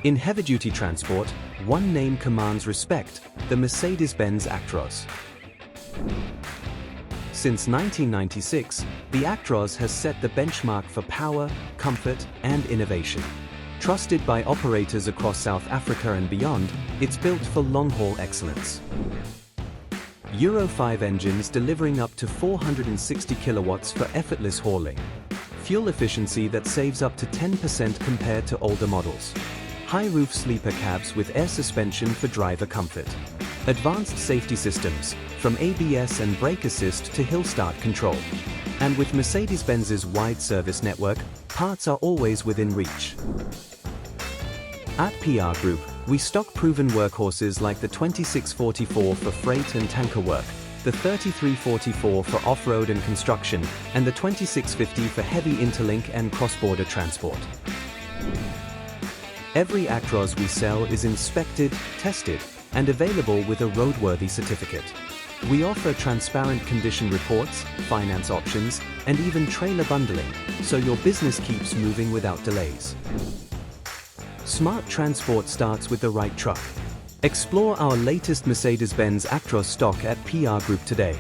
In heavy-duty transport, one name commands respect: the Mercedes-Benz Actros. Since 1996, the Actros has set the benchmark for power, comfort, and innovation. Trusted by operators across South Africa and beyond, it's built for long-haul excellence. Euro 5 engines delivering up to 460 kilowatts for effortless hauling. Fuel efficiency that saves up to 10% compared to older models. High-roof sleeper cabs with air suspension for driver comfort. Advanced safety systems, from ABS and brake assist to hill start control. And with Mercedes-Benz's wide service network, parts are always within reach. At PR Group, we stock proven workhorses like the 2644 for freight and tanker work, the 3344 for off-road and construction, and the 2650 for heavy interlink and cross-border transport. Every Actros we sell is inspected, tested, and available with a roadworthy certificate. We offer transparent condition reports, finance options, and even trailer bundling, so your business keeps moving without delays. Smart transport starts with the right truck. Explore our latest Mercedes-Benz Actros stock at PR Group today.